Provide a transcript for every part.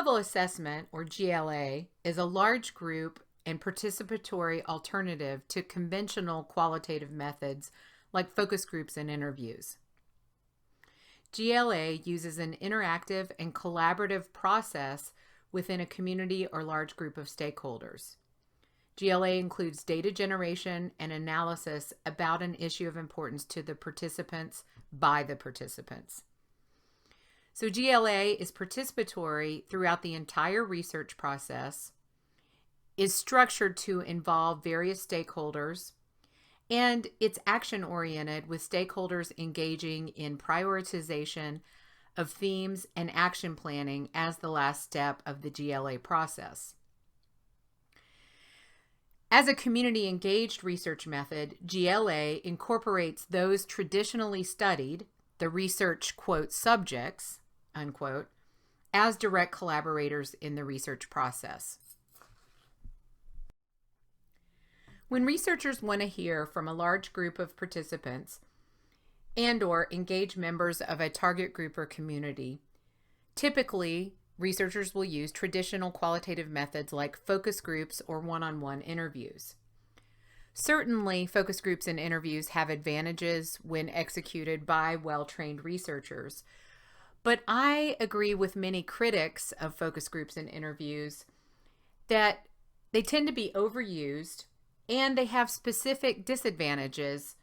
level assessment, or GLA, is a large group and participatory alternative to conventional qualitative methods like focus groups and interviews. GLA uses an interactive and collaborative process within a community or large group of stakeholders. GLA includes data generation and analysis about an issue of importance to the participants by the participants. So GLA is participatory throughout the entire research process, is structured to involve various stakeholders, and it's action-oriented with stakeholders engaging in prioritization of themes and action planning as the last step of the GLA process. As a community-engaged research method, GLA incorporates those traditionally studied, the research, quote, subjects, unquote, as direct collaborators in the research process. When researchers want to hear from a large group of participants and/or engage members of a target group or community, typically researchers will use traditional qualitative methods like focus groups or one-on-one interviews. Certainly, focus groups and interviews have advantages when executed by well-trained researchers, but I agree with many critics of focus groups and interviews that they tend to be overused and they have specific disadvantages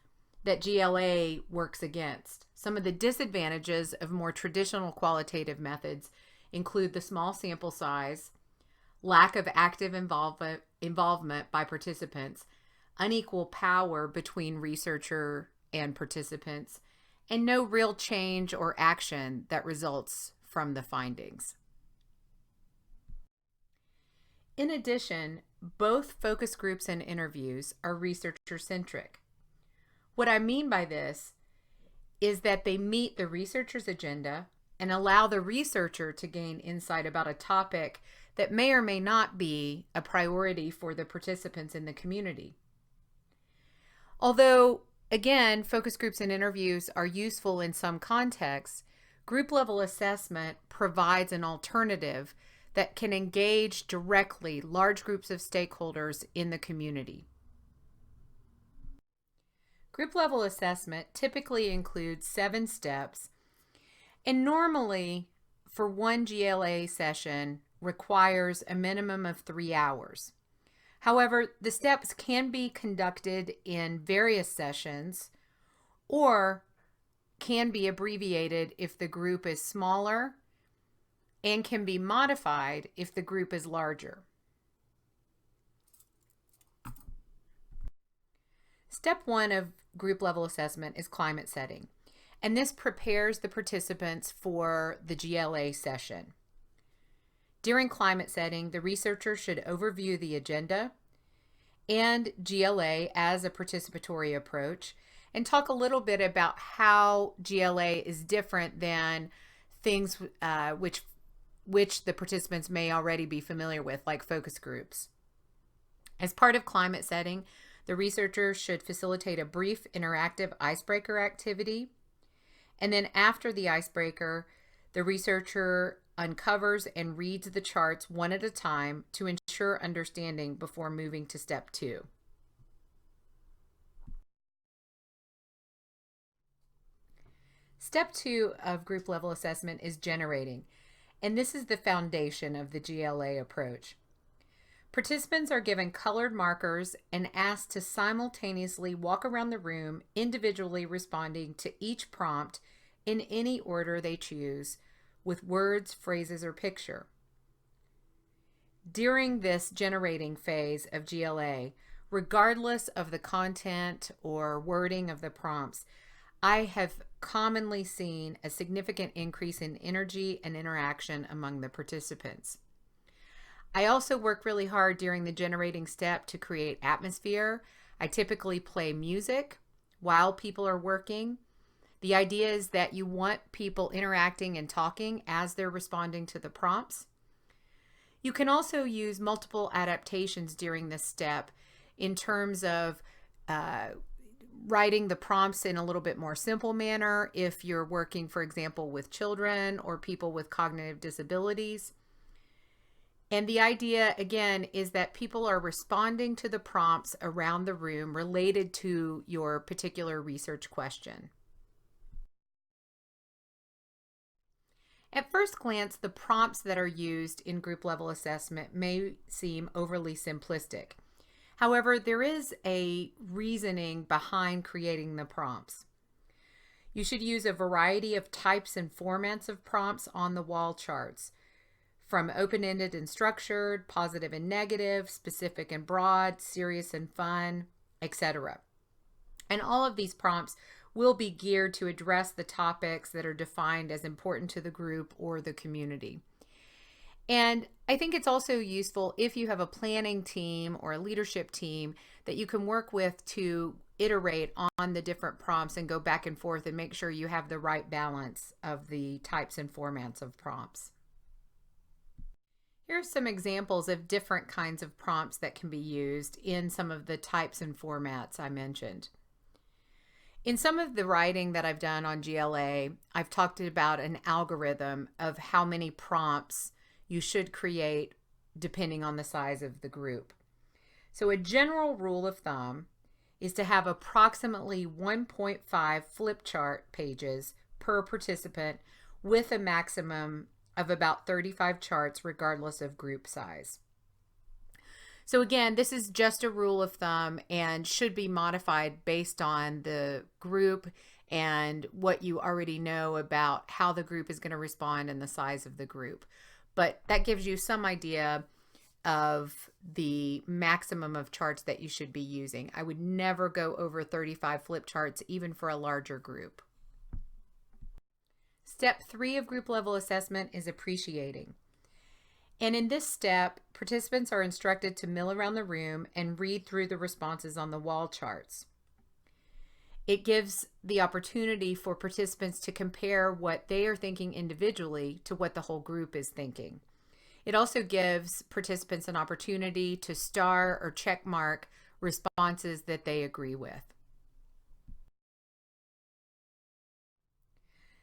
that GLA works against. Some of the disadvantages of more traditional qualitative methods include the small sample size, lack of active involvement by participants, unequal power between researcher and participants, and no real change or action that results from the findings. In addition, both focus groups and interviews are researcher-centric. What I mean by this is that they meet the researcher's agenda and allow the researcher to gain insight about a topic that may or may not be a priority for the participants in the community. Although, again, focus groups and interviews are useful in some contexts, group-level assessment provides an alternative that can engage directly large groups of stakeholders in the community. Group-level assessment typically includes 7 steps, and normally for one GLA session requires a minimum of 3 hours. However, the steps can be conducted in various sessions or can be abbreviated if the group is smaller and can be modified if the group is larger. Step 1 of group level assessment is climate setting, and this prepares the participants for the GLA session. During climate setting, the researcher should overview the agenda and GLA as a participatory approach and talk a little bit about how GLA is different than things which the participants may already be familiar with, like focus groups. As part of climate setting, the researcher should facilitate a brief interactive icebreaker activity. And then after the icebreaker, the researcher uncovers and reads the charts one at a time to ensure understanding before moving to step 2. Step 2 of group level assessment is generating, and this is the foundation of the GLA approach. Participants are given colored markers and asked to simultaneously walk around the room, individually responding to each prompt in any order they choose, with words, phrases, or picture. During this generating phase of GLA, regardless of the content or wording of the prompts, I have commonly seen a significant increase in energy and interaction among the participants. I also work really hard during the generating step to create atmosphere. I typically play music while people are working. The idea is that you want people interacting and talking as they're responding to the prompts. You can also use multiple adaptations during this step in terms of writing the prompts in a little bit more simple manner if you're working, for example, with children or people with cognitive disabilities. And the idea, again, is that people are responding to the prompts around the room related to your particular research question. At first glance, the prompts that are used in group level assessment may seem overly simplistic. However, there is a reasoning behind creating the prompts. You should use a variety of types and formats of prompts on the wall charts, from open-ended and structured, positive and negative, specific and broad, serious and fun, etc. And all of these prompts will be geared to address the topics that are defined as important to the group or the community. And I think it's also useful if you have a planning team or a leadership team that you can work with to iterate on the different prompts and go back and forth and make sure you have the right balance of the types and formats of prompts. Here are some examples of different kinds of prompts that can be used in some of the types and formats I mentioned. In some of the writing that I've done on GLA, I've talked about an algorithm of how many prompts you should create depending on the size of the group. So a general rule of thumb is to have approximately 1.5 flip chart pages per participant with a maximum of about 35 charts regardless of group size. So again, this is just a rule of thumb and should be modified based on the group and what you already know about how the group is going to respond and the size of the group. But that gives you some idea of the maximum of charts that you should be using. I would never go over 35 flip charts, even for a larger group. Step 3 of group level assessment is appreciating. And in this step, participants are instructed to mill around the room and read through the responses on the wall charts. It gives the opportunity for participants to compare what they are thinking individually to what the whole group is thinking. It also gives participants an opportunity to star or check mark responses that they agree with.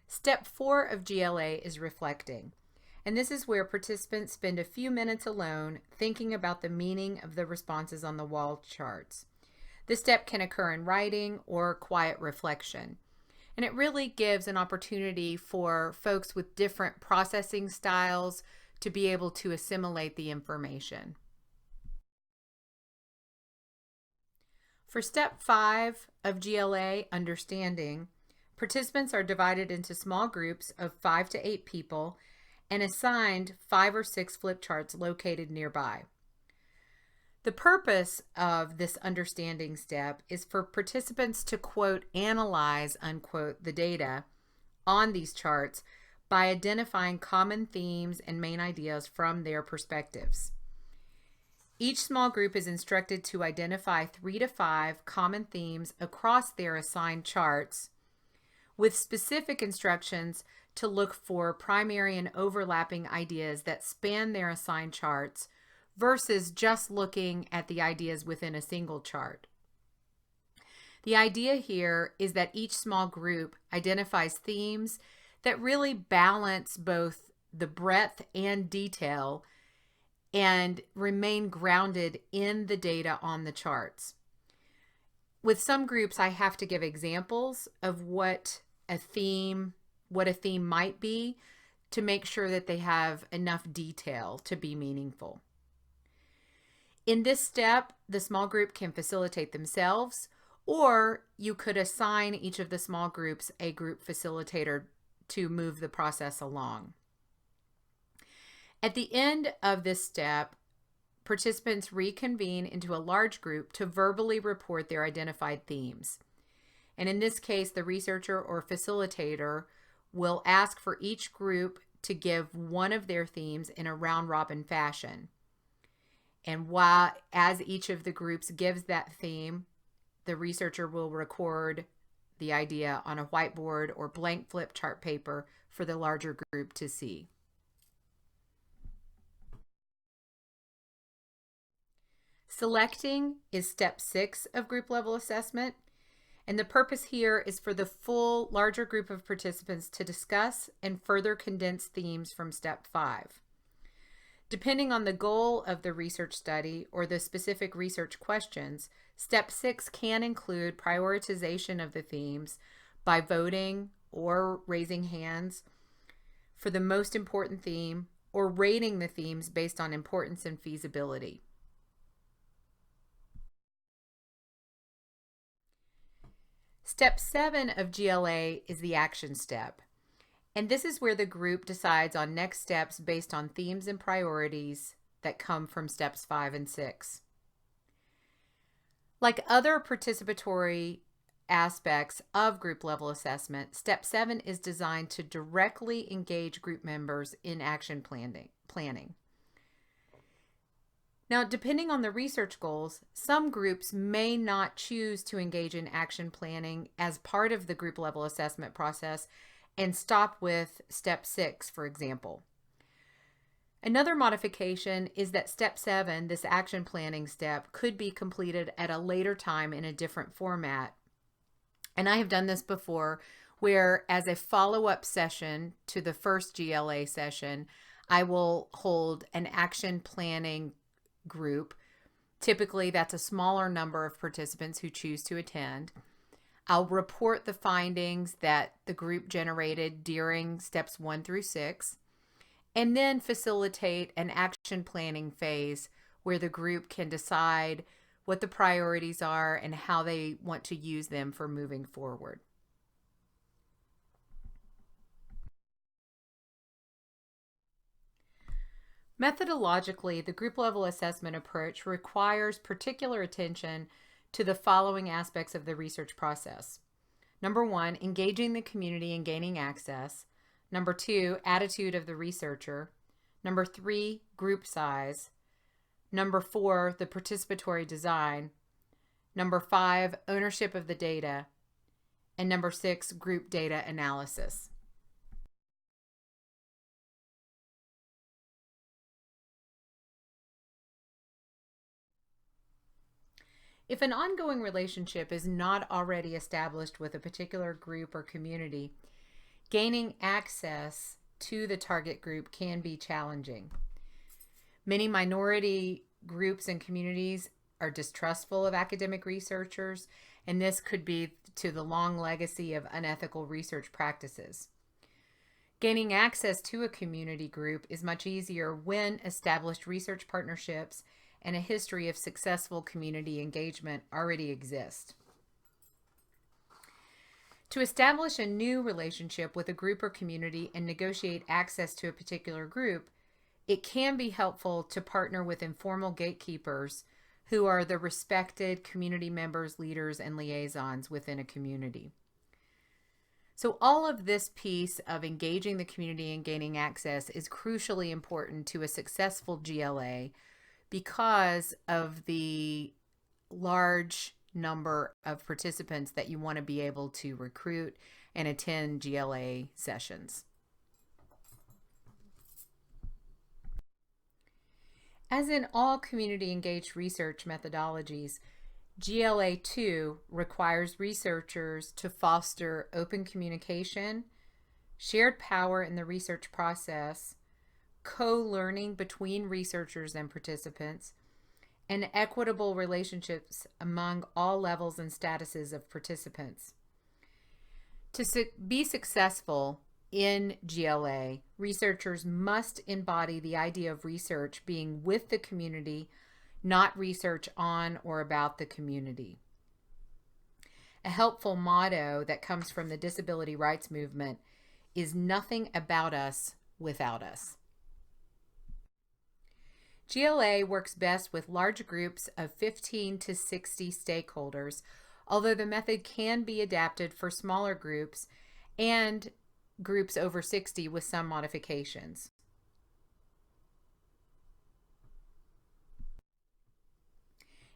Step 4 of GLA is reflecting. And this is where participants spend a few minutes alone thinking about the meaning of the responses on the wall charts. This step can occur in writing or quiet reflection. And it really gives an opportunity for folks with different processing styles to be able to assimilate the information. For step 5 of GLA, understanding, participants are divided into small groups of 5 to 8 people and assigned 5 or 6 flip charts located nearby. The purpose of this understanding step is for participants to, quote, analyze, unquote, the data on these charts by identifying common themes and main ideas from their perspectives. Each small group is instructed to identify 3 to 5 common themes across their assigned charts, with specific instructions to look for primary and overlapping ideas that span their assigned charts versus just looking at the ideas within a single chart. The idea here is that each small group identifies themes that really balance both the breadth and detail and remain grounded in the data on the charts. With some groups, I have to give examples of what a theme might be to make sure that they have enough detail to be meaningful. In this step, the small group can facilitate themselves, or you could assign each of the small groups a group facilitator to move the process along. At the end of this step, participants reconvene into a large group to verbally report their identified themes. And in this case, the researcher or facilitator will ask for each group to give one of their themes in a round-robin fashion. And as each of the groups gives that theme, the researcher will record the idea on a whiteboard or blank flip chart paper for the larger group to see. Selecting is step 6 of group level assessment. And the purpose here is for the full larger group of participants to discuss and further condense themes from step 5. Depending on the goal of the research study or the specific research questions, Step 6 can include prioritization of the themes by voting or raising hands for the most important theme, or rating the themes based on importance and feasibility. Step 7 of GLA is the action step, and this is where the group decides on next steps based on themes and priorities that come from steps 5 and 6. Like other participatory aspects of group level assessment, Step 7 is designed to directly engage group members in action planning. Now, depending on the research goals, some groups may not choose to engage in action planning as part of the group level assessment process and stop with Step 6, for example. Another modification is that Step 7, this action planning step, could be completed at a later time in a different format. And I have done this before, where as a follow-up session to the first GLA session, I will hold an action planning group. Typically, that's a smaller number of participants who choose to attend. I'll report the findings that the group generated during steps 1 through 6, and then facilitate an action planning phase where the group can decide what the priorities are and how they want to use them for moving forward. Methodologically, the group level assessment approach requires particular attention to the following aspects of the research process. Number 1, engaging the community and gaining access. Number 2, attitude of the researcher. Number 3, group size. Number 4, the participatory design. Number 5, ownership of the data. And number 6, group data analysis. If an ongoing relationship is not already established with a particular group or community, gaining access to the target group can be challenging. Many minority groups and communities are distrustful of academic researchers, and this could be to the long legacy of unethical research practices. Gaining access to a community group is much easier when established research partnerships and a history of successful community engagement already exist. To establish a new relationship with a group or community and negotiate access to a particular group, it can be helpful to partner with informal gatekeepers who are the respected community members, leaders, and liaisons within a community. So all of this piece of engaging the community and gaining access is crucially important to a successful GLA because of the large number of participants that you want to be able to recruit and attend GLA sessions. As in all community engaged research methodologies, GLA 2 requires researchers to foster open communication, shared power in the research process, co-learning between researchers and participants, and equitable relationships among all levels and statuses of participants. To be successful in GLA, researchers must embody the idea of research being with the community, not research on or about the community. A helpful motto that comes from the disability rights movement is "Nothing about us without us." GLA works best with large groups of 15 to 60 stakeholders, although the method can be adapted for smaller groups and groups over 60 with some modifications.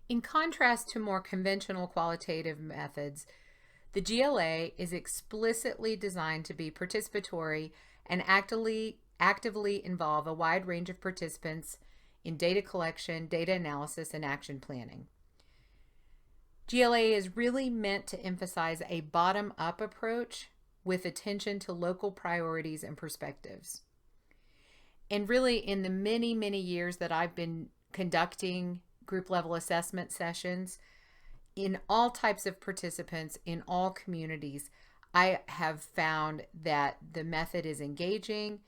In contrast to more conventional qualitative methods, the GLA is explicitly designed to be participatory and actively involve a wide range of participants in data collection, data analysis, and action planning. GLA is really meant to emphasize a bottom-up approach with attention to local priorities and perspectives. And really, in the many, many years that I've been conducting group level assessment sessions in all types of participants in all communities, I have found that the method is engaging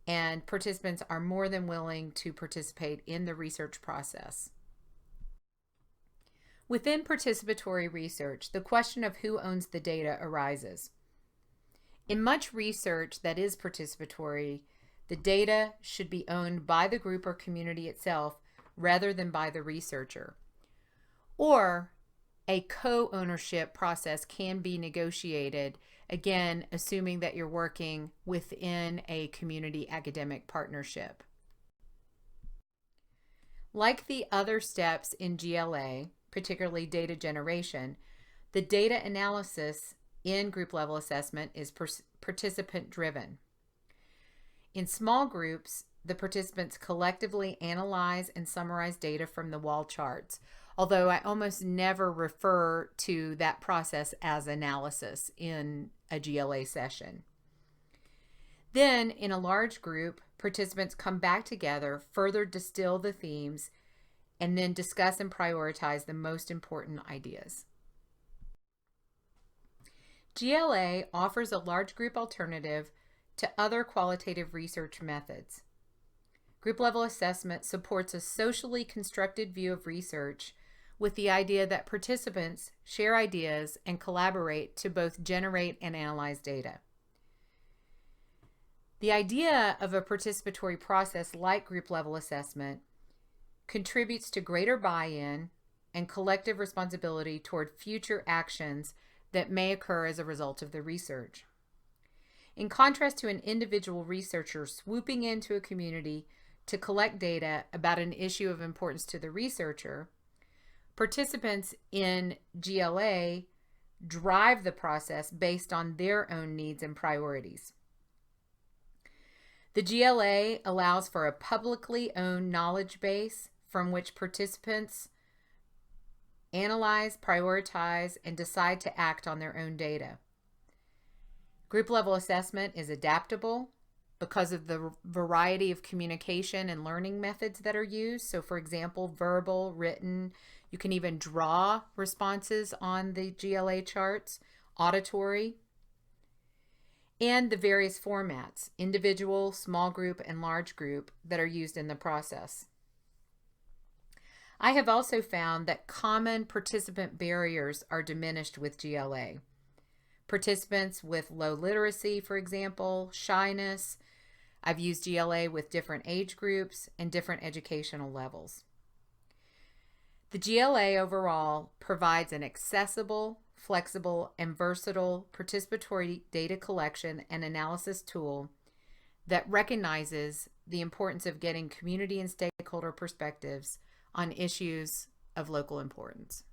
and participants are more than willing to participate in the research process. Within participatory research, the question of who owns the data arises. In much research that is participatory, the data should be owned by the group or community itself rather than by the researcher. Or a co-ownership process can be negotiated, again, assuming that you're working within a community academic partnership. Like the other steps in GLA, particularly data generation, the data analysis in group level assessment is participant driven. In small groups, the participants collectively analyze and summarize data from the wall charts, although I almost never refer to that process as analysis in a GLA session. Then, in a large group, participants come back together, further distill the themes, and then discuss and prioritize the most important ideas. GLA offers a large group alternative to other qualitative research methods. Group level assessment supports a socially constructed view of research with the idea that participants share ideas and collaborate to both generate and analyze data. The idea of a participatory process like group level assessment contributes to greater buy-in and collective responsibility toward future actions that may occur as a result of the research. In contrast to an individual researcher swooping into a community to collect data about an issue of importance to the researcher, participants in GLA drive the process based on their own needs and priorities. The GLA allows for a publicly owned knowledge base from which participants analyze, prioritize, and decide to act on their own data. Group level assessment is adaptable because of the variety of communication and learning methods that are used. So for example, verbal, written, you can even draw responses on the GLA charts, auditory, and the various formats, individual, small group, and large group, that are used in the process. I have also found that common participant barriers are diminished with GLA. Participants with low literacy, for example, shyness. I've used GLA with different age groups and different educational levels. The GLA overall provides an accessible, flexible, and versatile participatory data collection and analysis tool that recognizes the importance of getting community and stakeholder perspectives on issues of local importance.